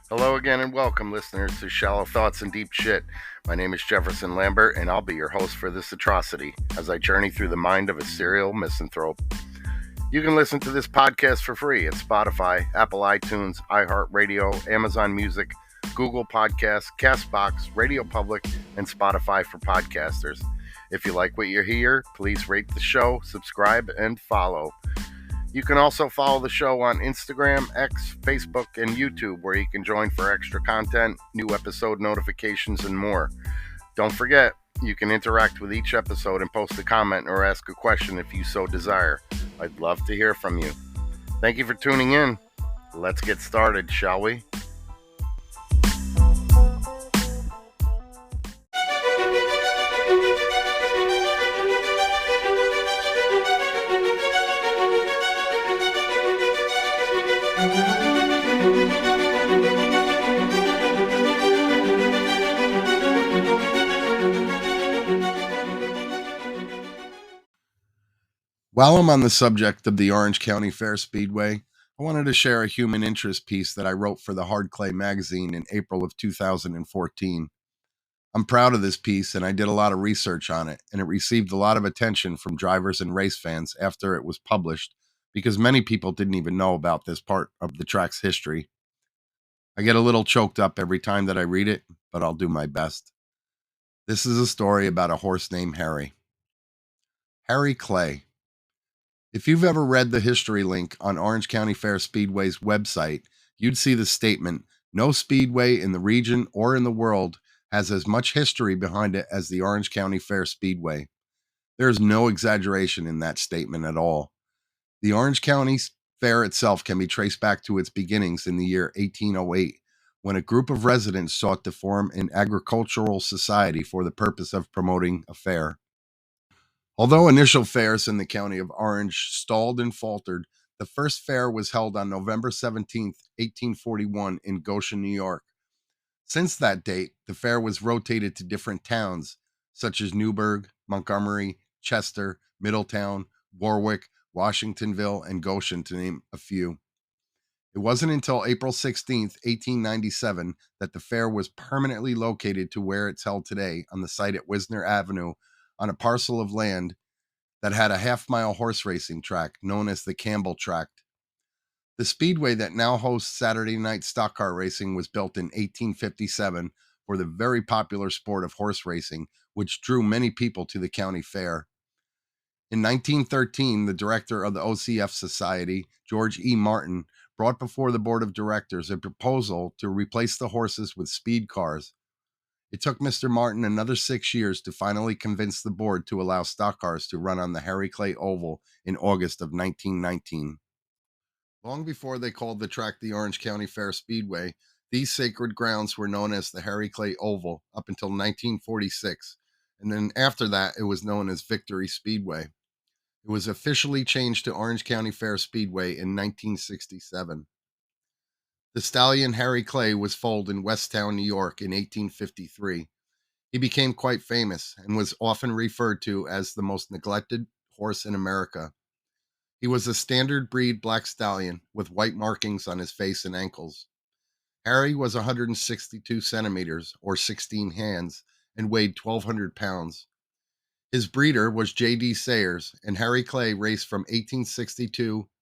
Hello again and welcome, listeners, to Shallow Thoughts and Deep Shit. My name is Jefferson Lambert, and I'll be your host for this atrocity as I journey through the mind of a serial misanthrope. You can listen to this podcast for free at Spotify, Apple iTunes, iHeartRadio, Amazon Music, Google Podcasts, Castbox, Radio Public, and Spotify for podcasters. If you like what you hear, please rate the show, subscribe, and follow. You can also follow the show on Instagram, X, Facebook, and YouTube, where you can join for extra content, new episode notifications, and more. Don't forget, you can interact with each episode and post a comment or ask a question if you so desire. I'd love to hear from you. Thank you for tuning in. Let's get started, shall we? While I'm on the subject of the Orange County Fair Speedway, I wanted to share a human interest piece that I wrote for the Hard Clay magazine in April of 2014. I'm proud of this piece, and I did a lot of research on it, and it received a lot of attention from drivers and race fans after it was published, because many people didn't even know about this part of the track's history. I get a little choked up every time that I read it, but I'll do my best. This is a story about a horse named Harry. Harry Clay. If you've ever read the history link on Orange County Fair Speedway's website, you'd see the statement, "No speedway in the region or in the world has as much history behind it as the Orange County Fair Speedway." There's no exaggeration in that statement at all. The Orange County Fair itself can be traced back to its beginnings in the year 1808, when a group of residents sought to form an agricultural society for the purpose of promoting a fair. Although initial fairs in the county of Orange stalled and faltered, the first fair was held on November 17th, 1841 in Goshen, New York. Since that date, the fair was rotated to different towns, such as Newburgh, Montgomery, Chester, Middletown, Warwick, Washingtonville, and Goshen, to name a few. It wasn't until April 16th, 1897, that the fair was permanently located to where it's held today on the site at Wisner Avenue on a parcel of land that had a half-mile horse racing track known as the Campbell Tract. The speedway that now hosts Saturday night stock car racing was built in 1857 for the very popular sport of horse racing, which drew many people to the county fair. In 1913, the director of the OCF Society, George E. Martin, brought before the board of directors a proposal to replace the horses with speed cars. It took Mr. Martin another 6 years to finally convince the board to allow stock cars to run on the Harry Clay Oval in August of 1919. Long before they called the track the Orange County Fair Speedway, these sacred grounds were known as the Harry Clay Oval up until 1946, and then after that it was known as Victory Speedway. It was officially changed to Orange County Fair Speedway in 1967. The stallion Harry Clay was foaled in Westtown, New York in 1853. He became quite famous and was often referred to as the most neglected horse in America. He was a standard breed black stallion with white markings on his face and ankles. Harry was 162 centimeters, or 16 hands, and weighed 1,200 pounds. His breeder was J.D. Sayers, and Harry Clay raced from 1862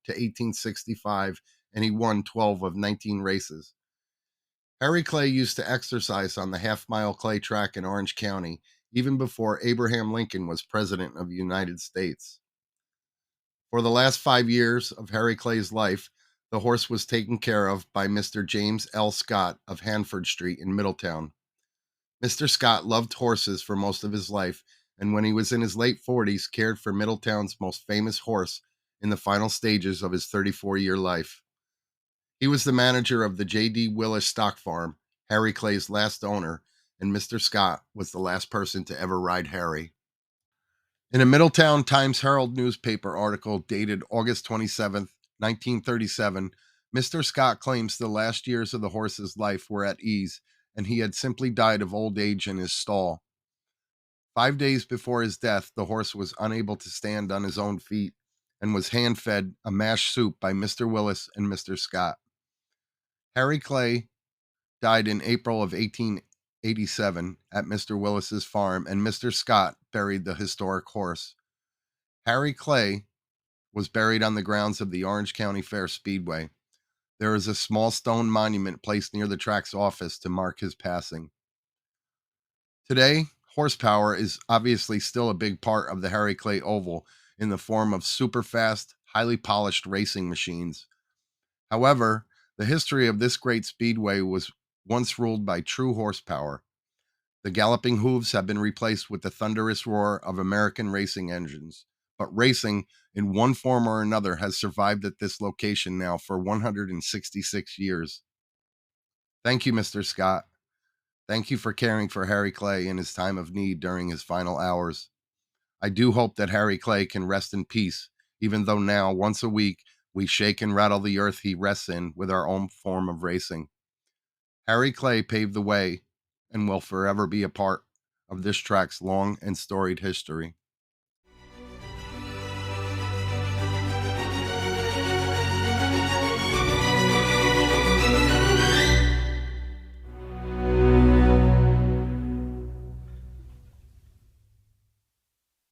to 1865, and he won 12 of 19 races. Harry Clay used to exercise on the half-mile clay track in Orange County, even before Abraham Lincoln was president of the United States. For the last 5 years of Harry Clay's life, the horse was taken care of by Mr. James L. Scott of Hanford Street in Middletown. Mr. Scott loved horses for most of his life, and when he was in his late 40s, cared for Middletown's most famous horse in the final stages of his 34-year life. He was the manager of the J.D. Willis Stock Farm, Harry Clay's last owner, and Mr. Scott was the last person to ever ride Harry. In a Middletown Times-Herald newspaper article dated August 27, 1937, Mr. Scott claims the last years of the horse's life were at ease, and he had simply died of old age in his stall. 5 days before his death, the horse was unable to stand on his own feet and was hand-fed a mashed soup by Mr. Willis and Mr. Scott. Harry Clay died in April of 1887 at Mr. Willis's farm, and Mr. Scott buried the historic horse. Harry Clay was buried on the grounds of the Orange County Fair Speedway. There is a small stone monument placed near the track's office to mark his passing. Today, horsepower is obviously still a big part of the Harry Clay Oval in the form of super fast, highly polished racing machines. However, the history of this great speedway was once ruled by true horsepower. The galloping hooves have been replaced with the thunderous roar of American racing engines, but racing in one form or another has survived at this location now for 166 years. Thank you, Mr. Scott. Thank you for caring for Harry Clay in his time of need during his final hours. I do hope that Harry Clay can rest in peace, even though now, once a week, we shake and rattle the earth he rests in with our own form of racing. Harry Clay paved the way and will forever be a part of this track's long and storied history.